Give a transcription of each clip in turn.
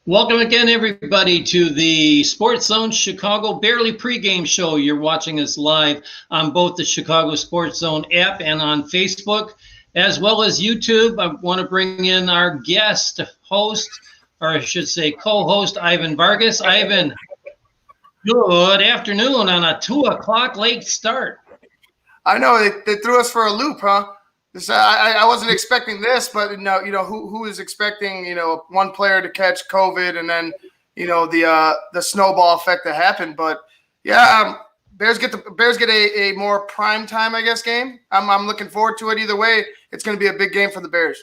Welcome again, everybody, to the Sports Zone Chicago Barely pregame show. You're watching us live on both the Chicago Sports Zone app and on Facebook, as well as YouTube. I want to bring in our guest host, or I should say co-host, Ivan Vargas. Ivan, good afternoon on a 2 o'clock late start. I know they threw us for a loop, huh? I wasn't expecting this, but no, who is expecting one player to catch COVID and then the snowball effect that happened. But yeah, Bears get a more prime time, I guess, game. I'm looking forward to it either way. It's going to be a big game for the Bears.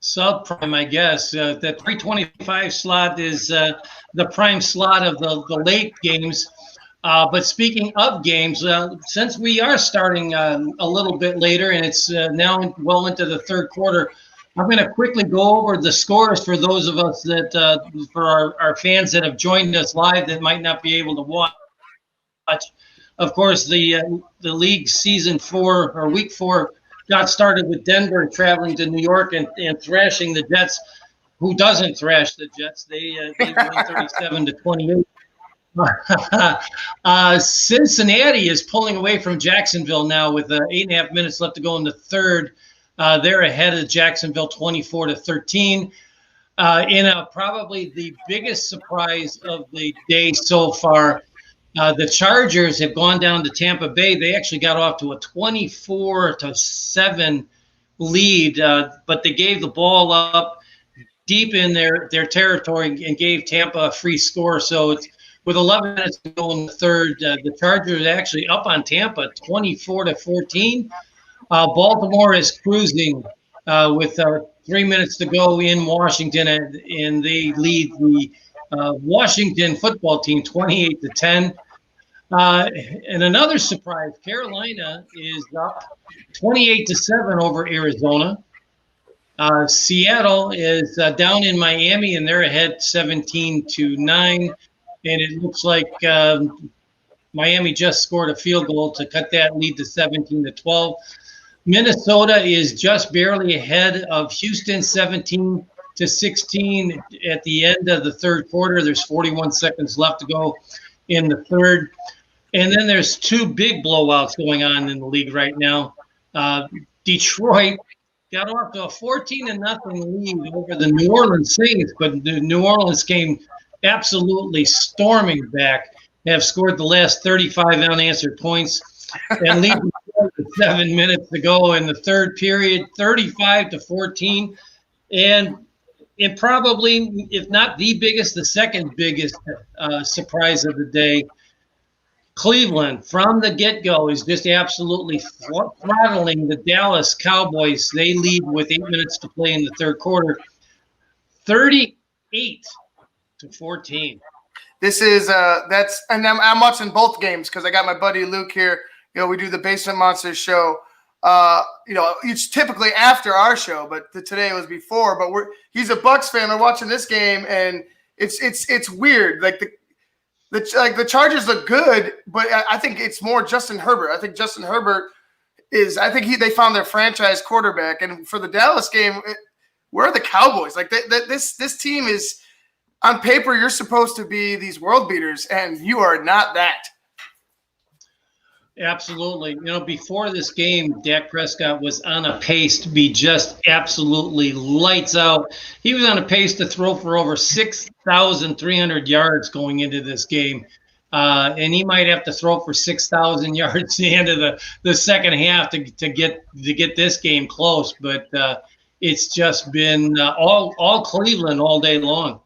Subprime, I guess. The 325 slot is the prime slot of the late games. But speaking of games, since we are starting a little bit later and it's now well into the third quarter, I'm going to quickly go over the scores for those of us that, for our fans that have joined us live that might not be able to watch. Of course, the league season 4 or week 4 got started with Denver traveling to New York and thrashing the Jets. Who doesn't thrash the Jets? They won 37-28. Cincinnati is pulling away from Jacksonville now with 8.5 minutes left to go in the third. They're ahead of Jacksonville 24-13. In probably the biggest surprise of the day so far, the Chargers have gone down to Tampa Bay. They actually got off to a 24-7 lead, but they gave the ball up deep in their territory and gave Tampa a free score. So it's with 11 minutes to go in the third, the Chargers actually up on Tampa, 24-14. Baltimore is cruising with 3 minutes to go in Washington, and they lead the Washington football team 28-10. And another surprise, Carolina is up 28-7 over Arizona. Seattle is down in Miami, and they're ahead 17-9. And it looks like Miami just scored a field goal to cut that lead to 17-12. Minnesota is just barely ahead of Houston, 17-16 at the end of the third quarter. There's 41 seconds left to go in the third. And then there's two big blowouts going on in the league right now. Detroit got off to a 14-0 lead over the New Orleans Saints, but the New Orleans came absolutely storming back, have scored the last 35 unanswered points and lead with 7 minutes to go in the third period, 35-14. And it probably, if not the biggest, the second biggest surprise of the day, Cleveland from the get-go is just absolutely throttling the Dallas Cowboys. They lead with 8 minutes to play in the third quarter, 38-14. This is and I'm watching both games because I got my buddy Luke here. We do the Basement Monsters show. It's typically after our show, but today it was before. But he's a Bucks fan. We're watching this game, and it's weird. Like the Chargers look good, but I think it's more Justin Herbert. I think Justin Herbert is. I think they found their franchise quarterback. And for the Dallas game, where are the Cowboys? Like this team is. On paper, you're supposed to be these world beaters, and you are not that. Absolutely. Before this game, Dak Prescott was on a pace to be just absolutely lights out. He was on a pace to throw for over 6,300 yards going into this game. And he might have to throw for 6,000 yards at the end of the second half to get this game close. But it's just been all Cleveland all day long.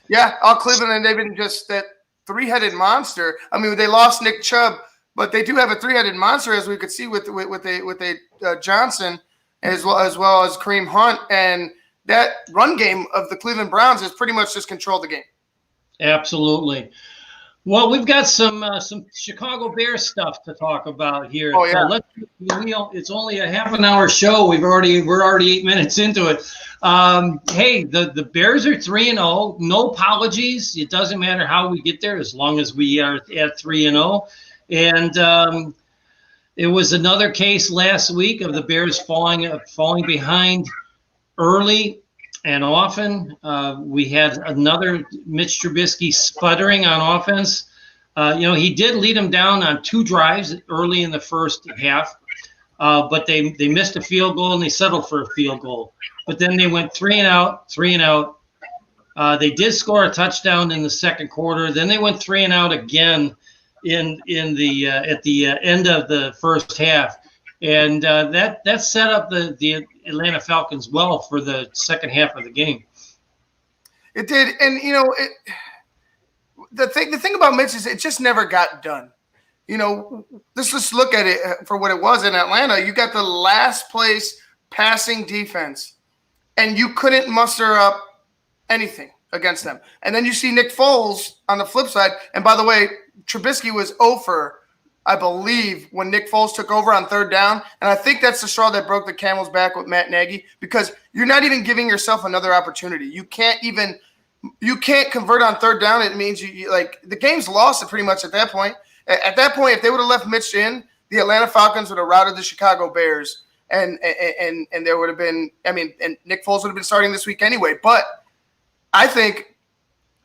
Yeah, all Cleveland, and they've been just that three-headed monster. I mean, they lost Nick Chubb, but they do have a three-headed monster, as we could see with Johnson, as well as Kareem Hunt, and that run game of the Cleveland Browns has pretty much just controlled the game. Absolutely. Well, we've got some Chicago Bears stuff to talk about here. Oh yeah. So it's only a half an hour show. We're already 8 minutes into it. Hey, the Bears are 3-0. No apologies. It doesn't matter how we get there as long as we are at 3-0. And it was another case last week of the Bears falling behind early And often we had another Mitch Trubisky sputtering on offense. He did lead them down on 2 drives early in the first half, but they missed a field goal and they settled for a field goal. But then they went 3 and out. They did score a touchdown in the second quarter. Then they went 3 and out again in the at the end of the first half, and that set up the Atlanta Falcons well for the second half of the game. It did, and the thing about Mitch is it just never got done. Let's just look at it for what it was in Atlanta. You got the last place passing defense, and you couldn't muster up anything against them. And then you see Nick Foles on the flip side. And by the way, Trubisky was 0 for, I believe, when Nick Foles took over on third down. And I think that's the straw that broke the camel's back with Matt Nagy, because you're not even giving yourself another opportunity. You can't convert on third down. It means you the game's lost pretty much at that point. At that point, if they would have left Mitch in, the Atlanta Falcons would have routed the Chicago Bears. And there would have been, and Nick Foles would have been starting this week anyway. But I think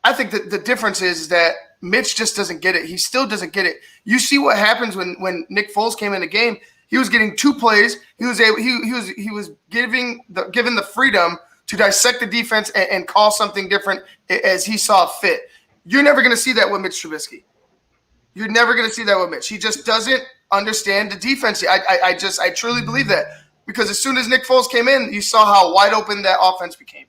that the difference is that Mitch just doesn't get it. He still doesn't get it. You see what happens when Nick Foles came in the game. He was getting 2 plays. He was given the freedom to dissect the defense and call something different as he saw fit. You're never going to see that with Mitch Trubisky. You're never going to see that with Mitch. He just doesn't understand the defense. I truly believe that, because as soon as Nick Foles came in, you saw how wide open that offense became.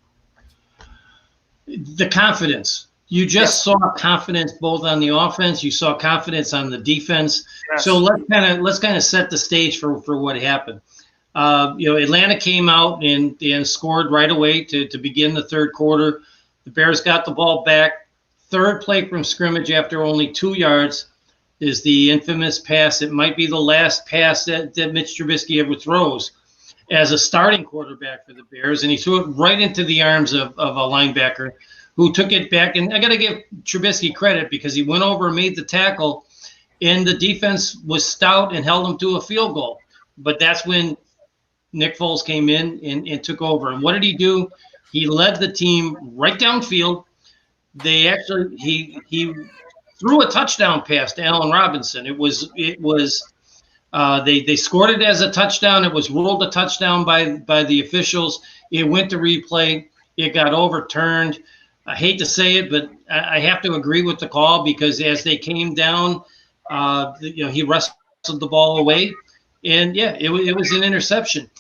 The confidence. You just saw confidence both on the offense. You saw confidence on the defense. Yes. So let's kind of set the stage for what happened. Atlanta came out and scored right away to begin the third quarter. The Bears got the ball back. Third play from scrimmage after only 2 yards is the infamous pass. It might be the last pass that Mitch Trubisky ever throws as a starting quarterback for the Bears, and he threw it right into the arms of a linebacker who took it back. And I got to give Trubisky credit, because he went over and made the tackle, and the defense was stout and held him to a field goal. But that's when Nick Foles came in and took over. And what did he do? He led the team right downfield. He threw a touchdown pass to Allen Robinson. They scored it as a touchdown. It was ruled a touchdown by the officials. It went to replay. It got overturned. I hate to say it, but I have to agree with the call, because as they came down, he wrestled the ball away, and it was an interception.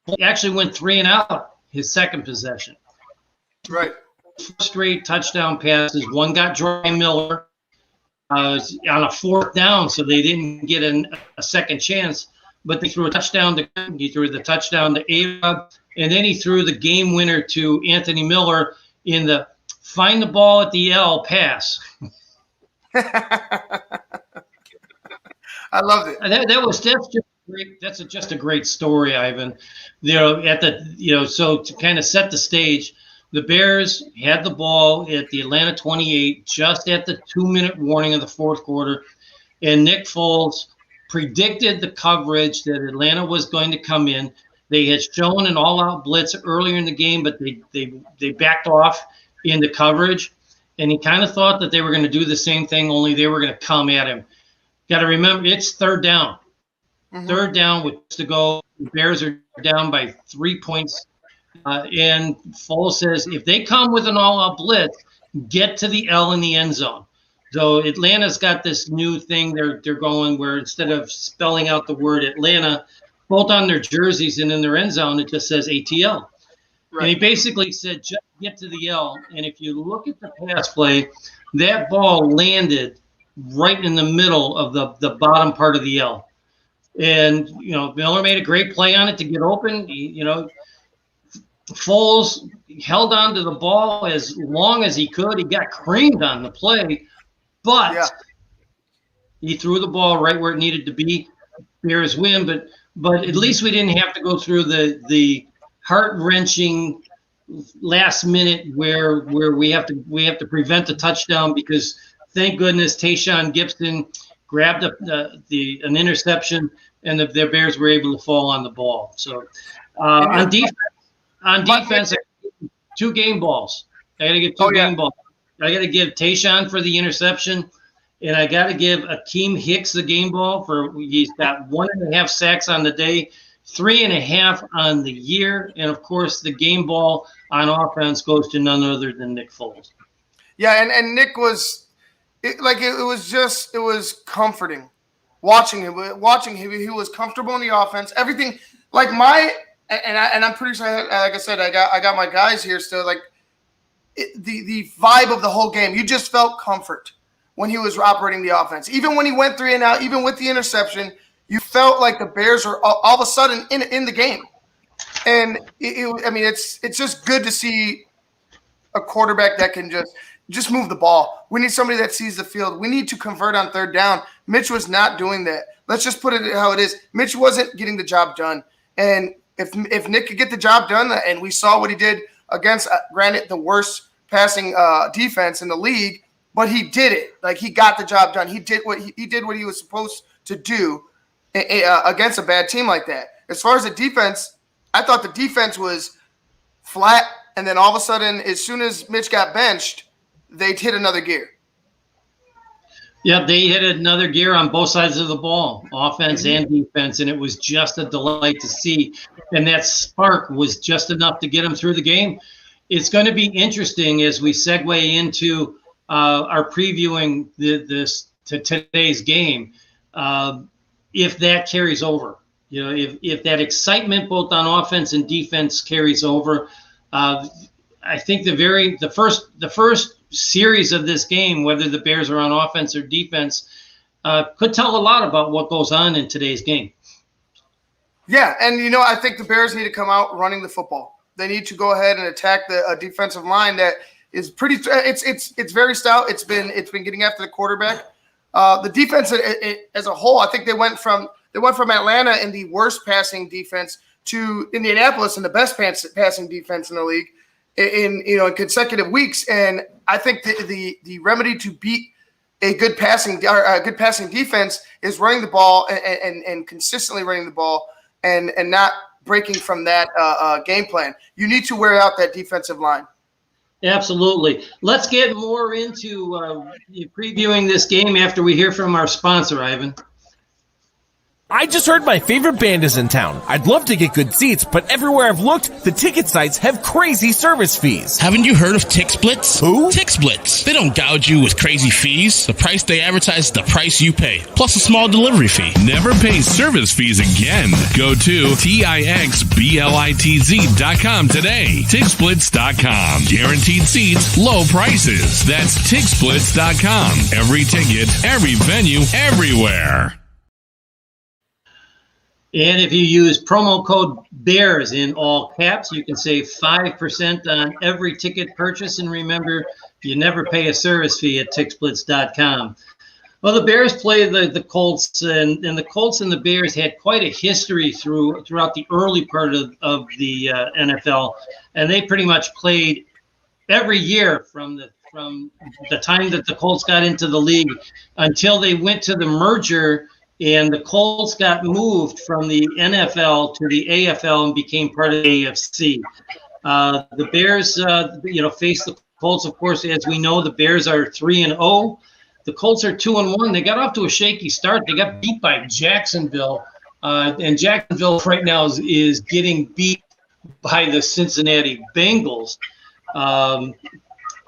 He actually went 3 and out his second possession. Right. 4 straight touchdown passes. One got Dry Miller on a 4th down, so they didn't get a second chance. But they threw a touchdown he threw the touchdown to A-Rob, and then he threw the game winner to Anthony Miller in the find the ball at the L pass. I loved it. That's just a great story, Ivan. So to kind of set the stage, the Bears had the ball at the Atlanta 28, just at the 2-minute warning of the fourth quarter, and Nick Foles predicted the coverage that Atlanta was going to come in. They had shown an all-out blitz earlier in the game, but they backed off into coverage, and he kind of thought that they were going to do the same thing, only they were going to come at him. Got to remember, it's third down. Mm-hmm. Third down with to go. The Bears are down by 3 points. And Foles says, if they come with an all-out blitz, get to the L in the end zone. So Atlanta's got this new thing they're going where instead of spelling out the word Atlanta, both on their jerseys and in their end zone, it just says ATL. Right. And he basically said, just get to the L. And if you look at the pass play, that ball landed right in the middle of the bottom part of the L. And, Miller made a great play on it to get open. Foles held on to the ball as long as he could. He got creamed on the play, but he threw the ball right where it needed to be. Bears win, but at least we didn't have to go through the heart-wrenching last minute where we have to prevent the touchdown, because thank goodness Tayshaun Gibson grabbed an interception, and the Bears were able to fall on the ball. So on defense, 2 game balls. I got to give 2 game balls. I got to give Tayshaun for the interception, and I got to give Akeem Hicks the game ball for he's got 1.5 sacks on the day, 3.5 on the year, and of course the game ball on offense goes to none other than Nick Foles. Yeah, and Nick was it was comforting watching him. He was comfortable in the offense. Everything and I'm pretty sure, like I said, I got my guys here still. Like the vibe of the whole game, you just felt comfort when he was operating the offense. Even when he went 3 and out, even with the interception, you felt like the Bears are all of a sudden in the game. And it's just good to see a quarterback that can just move the ball. We need somebody that sees the field. We need to convert on 3rd down. Mitch was not doing that. Let's just put it how it is. Mitch wasn't getting the job done. And if Nick could get the job done, and we saw what he did against, granted, the worst passing defense in the league, but he did it. Like, he got the job done. He did what he was supposed to do against a bad team like that. As far as the defense, I thought the defense was flat, and then all of a sudden, as soon as Mitch got benched, they'd hit another gear. Yeah, they hit another gear on both sides of the ball, offense and defense, and it was just a delight to see. And that spark was just enough to get them through the game. It's going to be interesting as we segue into our previewing today's game, if that carries over. You know, if that excitement both on offense and defense carries over. I think the first series of this game, whether the Bears are on offense or defense, could tell a lot about what goes on in today's game. Yeah, and I think the Bears need to come out running the football. They need to go ahead and attack the defensive line that is pretty. It's very stout. It's been getting after the quarterback. The defense as a whole, I think they went from Atlanta in the worst passing defense to Indianapolis in the best passing defense in the league in consecutive weeks. And I think the remedy to beat a good passing defense is running the ball and consistently running the ball and not breaking from that game plan. You need to wear out that defensive line. Absolutely. Let's get more into previewing this game after we hear from our sponsor, Ivan. I just heard my favorite band is in town. I'd love to get good seats, but everywhere I've looked, the ticket sites have crazy service fees. Haven't you heard of TixSplits? Who? TixSplits. They don't gouge you with crazy fees. The price they advertise is the price you pay, plus a small delivery fee. Never pay service fees again. Go to TixSplits.com today. TixSplits.com. Guaranteed seats, low prices. That's TixSplits.com. Every ticket, every venue, everywhere. And if you use promo code BEARS in all caps, you can save 5% on every ticket purchase. And remember, you never pay a service fee at TixSplits.com. Well, the Bears play the Colts, and the Colts and the Bears had quite a history throughout the early part of the NFL. And they pretty much played every year from the time that the Colts got into the league until they went to the merger. And the Colts got moved from the NFL to the AFL and became part of the AFC. The Bears, faced the Colts. Of course, as we know, the Bears are 3-0. The Colts are 2-1. They got off to a shaky start. They got beat by Jacksonville, and Jacksonville right now is getting beat by the Cincinnati Bengals. And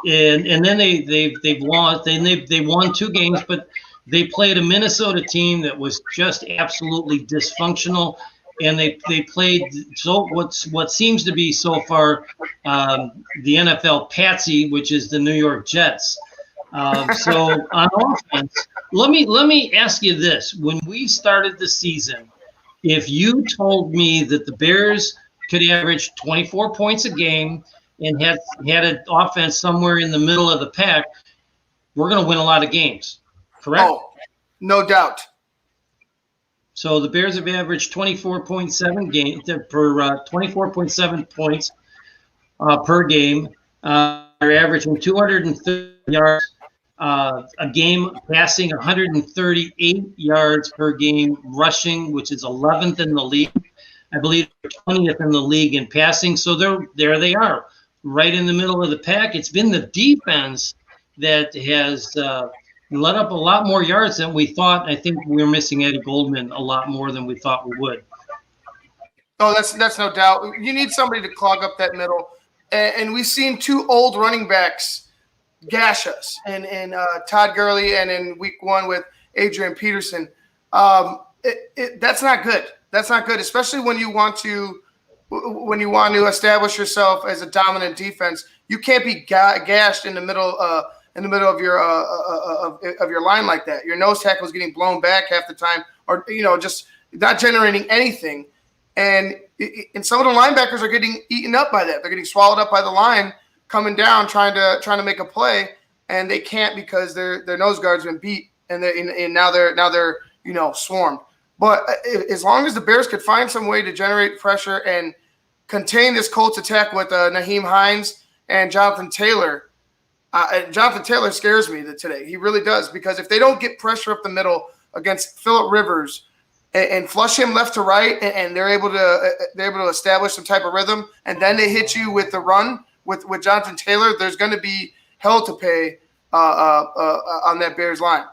then they've lost. They won 2 games, but they played a Minnesota team that was just absolutely dysfunctional, and they played what seems to be so far the NFL patsy, which is the New York Jets. So on offense, let me ask you this: when we started the season, if you told me that the Bears could average 24 points a game and had an offense somewhere in the middle of the pack, we're going to win a lot of games. Correct? Oh, no doubt. So the Bears have averaged 24.7 points per game. They're averaging 230 yards a game, passing 138 yards per game, rushing, which is 11th in the league. I believe 20th in the league in passing. So there they are, right in the middle of the pack. It's been the defense that has let up a lot more yards than we thought. I think we're missing Eddie Goldman a lot more than we thought we would. Oh, that's no doubt. You need somebody to clog up that middle. And we've seen two old running backs gash us, and Todd Gurley, and in week 1 with Adrian Peterson. That's not good. That's not good, especially when you want to establish yourself as a dominant defense. You can't be gashed in the middle of your line like that. Your nose tackle is getting blown back half the time, or just not generating anything. And some of the linebackers are getting eaten up by that. They're getting swallowed up by the line coming down, trying to make a play, and they can't because their nose guard's been beat, and now they're swarmed. But as long as the Bears could find some way to generate pressure and contain this Colts attack with Nyheim Hines and Jonathan Taylor. Jonathan Taylor scares me today. He really does, because if they don't get pressure up the middle against Phillip Rivers and flush him left to right, and they're able to establish some type of rhythm, and then they hit you with the run with Jonathan Taylor, there's going to be hell to pay on that Bears line.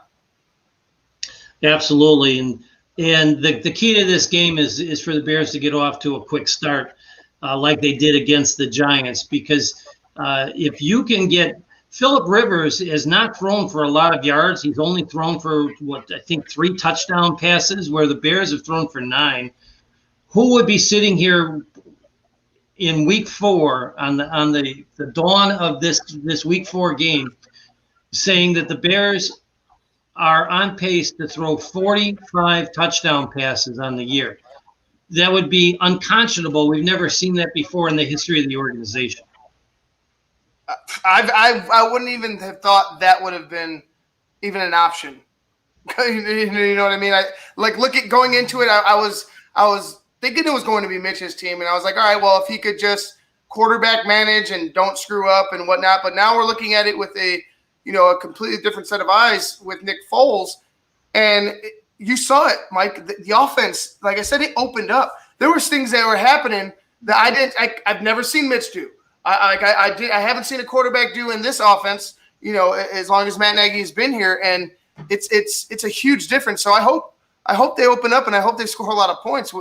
Absolutely, and the key to this game is for the Bears to get off to a quick start, like they did against the Giants, because if you can get Phillip Rivers has not thrown for a lot of yards. He's only thrown for I think 3 touchdown passes, where the Bears have thrown for 9. Who would be sitting here in week 4 on the dawn of this week 4 game saying that the Bears are on pace to throw 45 touchdown passes on the year? That would be unconscionable. We've never seen that before in the history of the organization. I wouldn't even have thought that would have been even an option. You know what I mean? Going into it, I was thinking it was going to be Mitch's team, and I was like, all right, well, if he could just quarterback manage and don't screw up and whatnot. But now we're looking at it with a completely different set of eyes with Nick Foles, and you saw it, Mike. The offense, like I said, it opened up. There was things that were happening that I've never seen Mitch do. I haven't seen a quarterback do in this offense, as long as Matt Nagy has been here, and it's a huge difference. So I hope they open up, and I hope they score a lot of points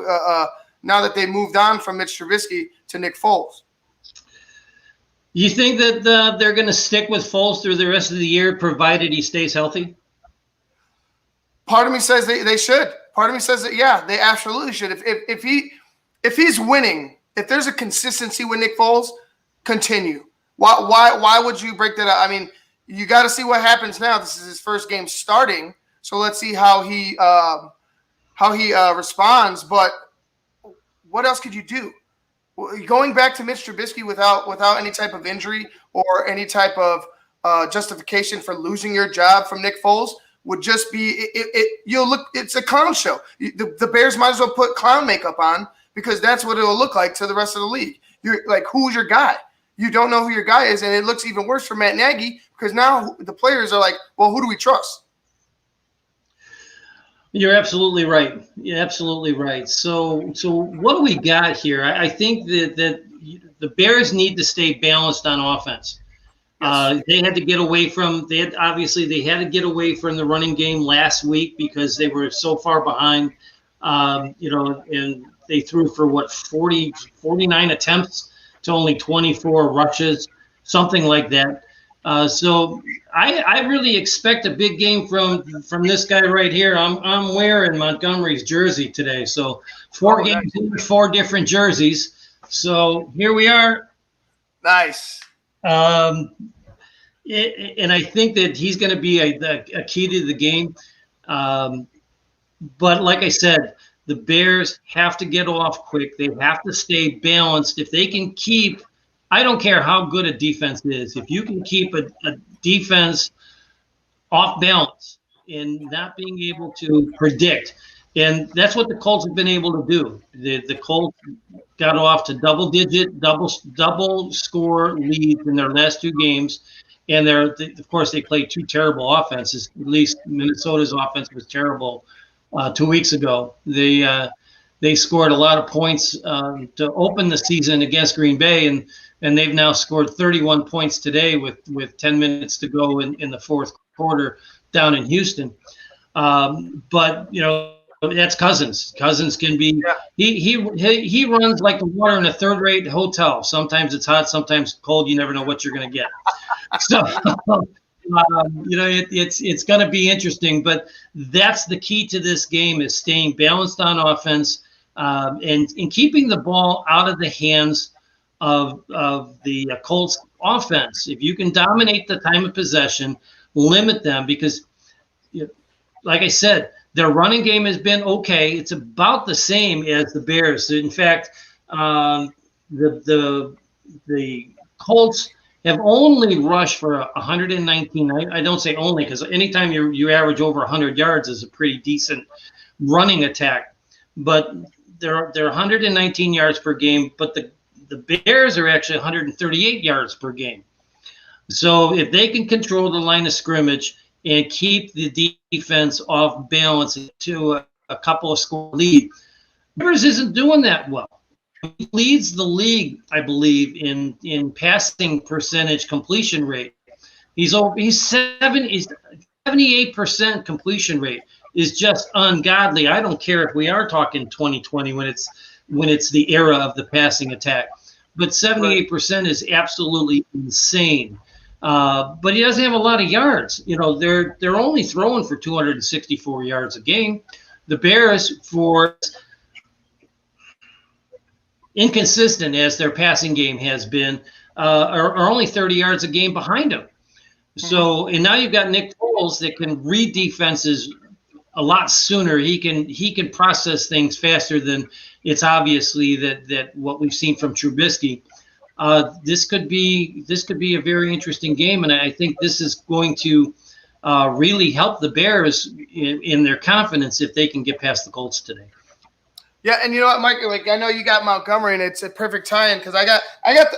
now that they moved on from Mitch Trubisky to Nick Foles. You think that they're going to stick with Foles through the rest of the year, provided he stays healthy? Part of me says they should. Part of me says that, yeah, they absolutely should. If he's winning, if there's a consistency with Nick Foles, continue. Why would you break that up? I mean, you got to see what happens now. This is his first game starting, so let's see how he responds. But what else could you do? Going back to Mitch Trubisky without any type of injury or any type of justification for losing your job from Nick Foles would just be it's a clown show. The Bears might as well put clown makeup on, because that's what it will look like to the rest of the league. You're like, who's your guy? You don't know who your guy is, and it looks even worse for Matt Nagy, because now the players are like, well, who do we trust? You're absolutely right. You're absolutely right. So what do we got here? I think that the Bears need to stay balanced on offense. Yes. They had to get away from they had to get away from the running game last week because they were so far behind. And they threw for 49 attempts to only 24 rushes, something like that. So I really expect a big game from this guy right here. I'm wearing Montgomery's jersey today. So 4 games in 4 different jerseys. So here we are. Nice. And I think that he's going to be a key to the game. But like I said, the Bears have to get off quick. They have to stay balanced. If they can keep, I don't care how good a defense is, if you can keep a defense off balance and not being able to predict, and that's what the Colts have been able to do. The Colts got off to double score leads in their last 2 games, and of course they played 2 terrible offenses. At least Minnesota's offense was terrible 2 weeks ago. they scored a lot of points to open the season against Green Bay, and they've now scored 31 points today with 10 minutes to go in the fourth quarter down in Houston. But that's Cousins. Cousins can be he runs like the water in a third-rate hotel. Sometimes it's hot, sometimes cold. You never know what you're going to get. So it's going to be interesting. But that's the key to this game, is staying balanced on offense and keeping the ball out of the hands of the Colts offense. If you can dominate the time of possession, limit them, because like I said, their running game has been okay. It's about the same as the Bears. In fact, the Colts have only rushed for 119. I don't say only, because anytime you average over 100 yards is a pretty decent running attack. But they're 119 yards per game, but the Bears are actually 138 yards per game. So if they can control the line of scrimmage and keep the defense off balance to a couple of score lead, Rivers isn't doing that well. He leads the league, I believe, in passing percentage completion rate. He's 78% completion rate is just ungodly. I don't care if we are talking 2020 when it's the era of the passing attack, but 78% is absolutely insane. But he doesn't have a lot of yards. They're only throwing for 264 yards a game. The Bears, for inconsistent as their passing game has been, are only 30 yards a game behind him. So, and now you've got Nick Foles that can read defenses a lot sooner. He can process things faster than it's obviously that what we've seen from Trubisky. This could be a very interesting game, and I think this is going to really help the Bears in their confidence if they can get past the Colts today. Yeah, and you know what, Mike? Like, I know you got Montgomery, and it's a perfect tie-in because I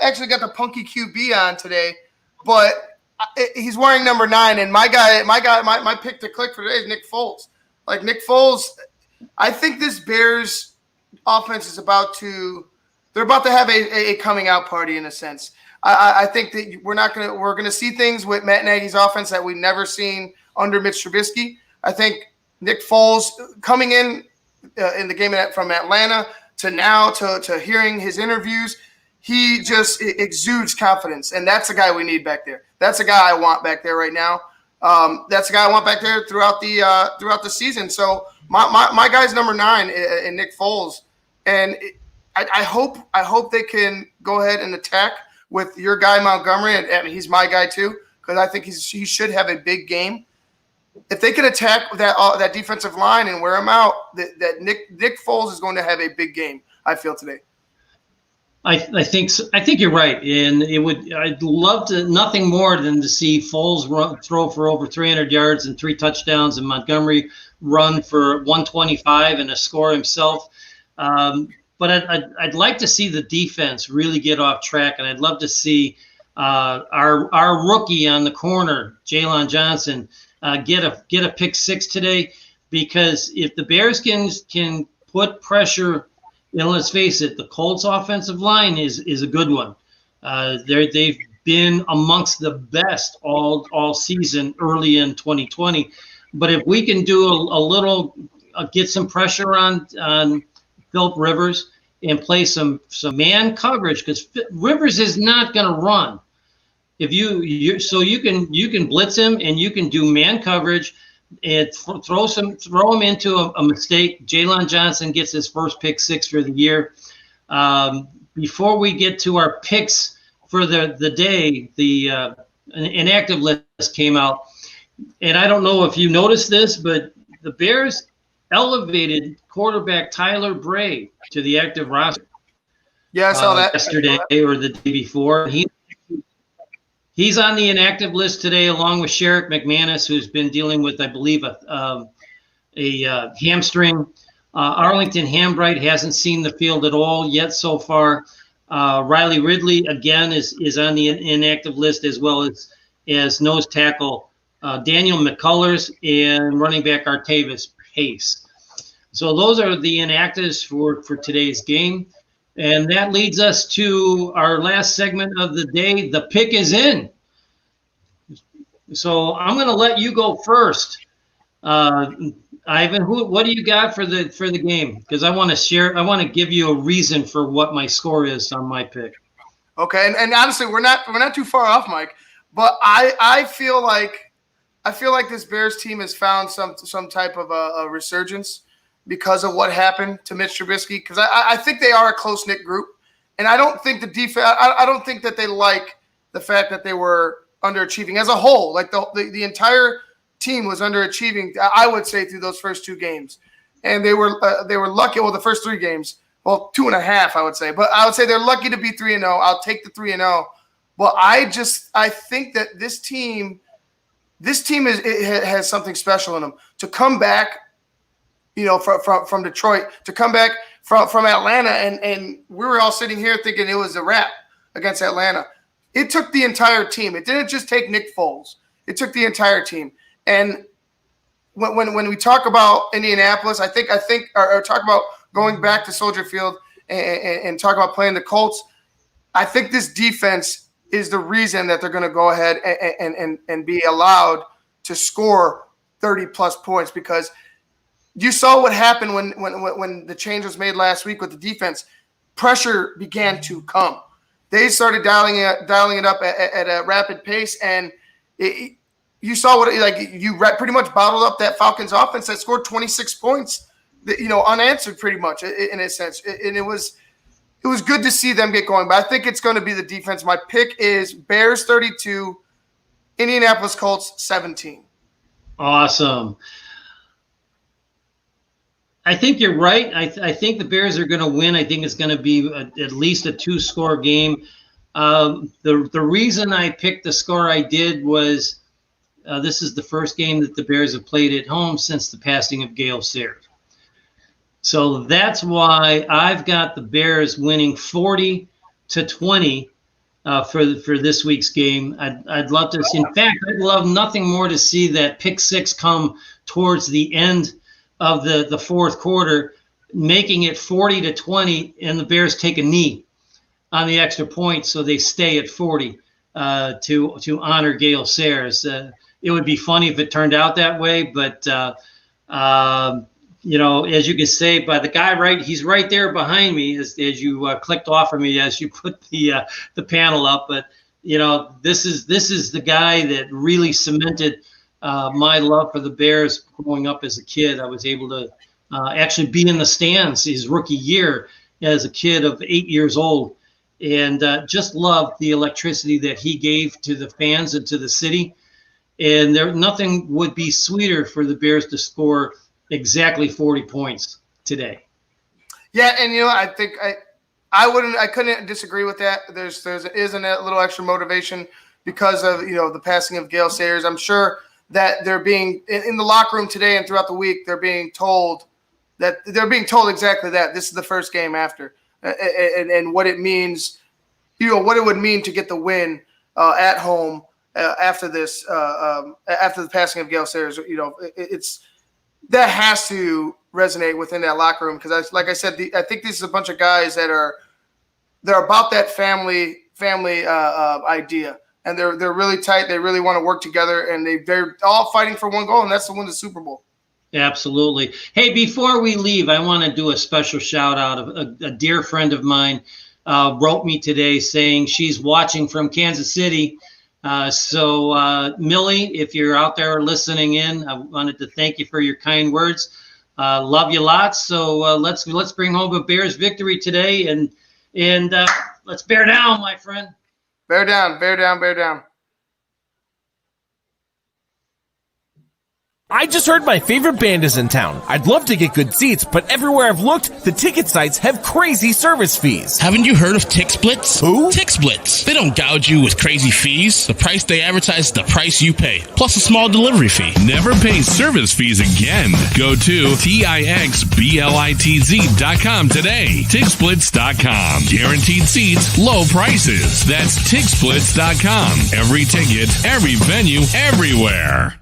actually got the punky QB on today, but he's wearing number 9, and my pick to click for today is Nick Foles. Like, Nick Foles, I think this Bears offense is about to have a coming out party in a sense. I think that we're gonna see things with Matt Nagy's offense that we've never seen under Mitch Trubisky. I think Nick Foles coming in the game from Atlanta to now to hearing his interviews, he just exudes confidence, and that's the guy we need back there. That's the guy I want back there right now. That's the guy I want back there throughout the season. So my guy's number 9 in Nick Foles, and I hope they can go ahead and attack with your guy Montgomery, and I mean, he's my guy too, because I think he should have a big game. If they can attack that defensive line and wear him out, that Nick Foles is going to have a big game, I feel, today. I think so. I think you're right, and I'd love nothing more than to see Foles throw for over 300 yards and 3 touchdowns, and Montgomery run for 125 and a score himself. But I'd like to see the defense really get off track, and I'd love to see our rookie on the corner, Jalen Johnson, get a pick 6 today, because if the Bears can put pressure, let's face it, the Colts offensive line is a good one. They've been amongst the best all season early in 2020. But if we can do a little, get some pressure on Philip Rivers and play some man coverage, because Rivers is not going to run. If you can blitz him and you can do man coverage and throw him into a mistake. Jalen Johnson gets his first pick 6 for the year. Before we get to our picks for the day, the inactive list came out, and I don't know if you noticed this, but the Bears elevated quarterback Tyler Bray to the active roster. Yeah, I saw that yesterday or the day before. He's on the inactive list today, along with Sherrick McManus, who's been dealing with, I believe, a hamstring. Arlington Hambright hasn't seen the field at all yet so far. Riley Ridley, again, is on the inactive list, as well as nose tackle Daniel McCullers and running back Artavis Pace. So those are the inactives for today's game. And that leads us to our last segment of the day. The pick is in. So I'm going to let you go first. Ivan, what do you got for the game? Because I want to give you a reason for what my score is on my pick. Okay, and honestly, we're not too far off, Mike. But I feel like this Bears team has found some type of a resurgence because of what happened to Mitch Trubisky. Because I think they are a close-knit group, and I don't think the defense. I don't think that they like the fact that they were underachieving as a whole. Like the entire team was underachieving, I would say, through those first two games, and they were lucky. Well, the first three games, well, 2.5, I would say, but I would say they're lucky to be 3-0. I'll take the 3-0, but I think that this team has something special in them to come back, from Detroit, to come back from Atlanta, and we were all sitting here thinking it was a wrap against Atlanta. It took the entire team. It didn't just take Nick Foles. It took the entire team. And when we talk about Indianapolis, I think or talk about going back to Soldier Field and talk about playing the Colts, I think this defense is the reason that they're going to go ahead and be allowed to score 30-plus points, because you saw what happened when the change was made last week with the defense. Pressure began to come. They started dialing it up at a rapid pace, and you saw what you pretty much bottled up that Falcons offense that scored 26 points, unanswered pretty much in a sense. And it was good to see them get going. But I think it's going to be the defense. My pick is Bears 32, Indianapolis Colts 17. Awesome. I think you're right. I think the Bears are going to win. I think it's going to be at least a 2-score game. The reason I picked the score I did was this is the first game that the Bears have played at home since the passing of Gale Sayers. So that's why I've got the Bears winning 40-20 for this week's game. I'd love to see. In fact, I'd love nothing more to see that pick six come towards the end of the fourth quarter, making it 40-20, and the Bears take a knee on the extra point, so they stay at 40 to honor Gale Sayers. It would be funny if it turned out that way, but as you can say, by the guy he's right there behind me as you clicked off of me as you put the panel up. But this is the guy that really cemented my love for the Bears growing up as a kid. I was able to actually be in the stands his rookie year as a kid of 8 years old, and just loved the electricity that he gave to the fans and to the city. And nothing would be sweeter for the Bears to score exactly 40 points today. Yeah, and I think I couldn't disagree with that. There is a little extra motivation because of the passing of Gale Sayers. I'm sure that they're being in the locker room today and throughout the week, they're being told exactly that. This is the first game after, and what it means, what it would mean to get the win at home after this, after the passing of Gale Sayers. It's that has to resonate within that locker room, because like I said, I think this is a bunch of guys they're about that family idea. And they're really tight. They really want to work together, and they're all fighting for one goal, and that's to win the Super Bowl. Absolutely. Hey, before we leave, I want to do a special shout out. A dear friend of mine wrote me today saying she's watching from Kansas City. So Millie, if you're out there listening in, I wanted to thank you for your kind words. Love you lots. So let's bring home a Bears victory today, and let's bear down, my friend. Bear down, bear down, bear down. I just heard my favorite band is in town. I'd love to get good seats, but everywhere I've looked, the ticket sites have crazy service fees. Haven't you heard of TixSplits? Who? TixSplits. They don't gouge you with crazy fees. The price they advertise is the price you pay, plus a small delivery fee. Never pay service fees again. Go to TixSplits.com today. TixSplits.com. Guaranteed seats, low prices. That's TixSplits.com. Every ticket, every venue, everywhere.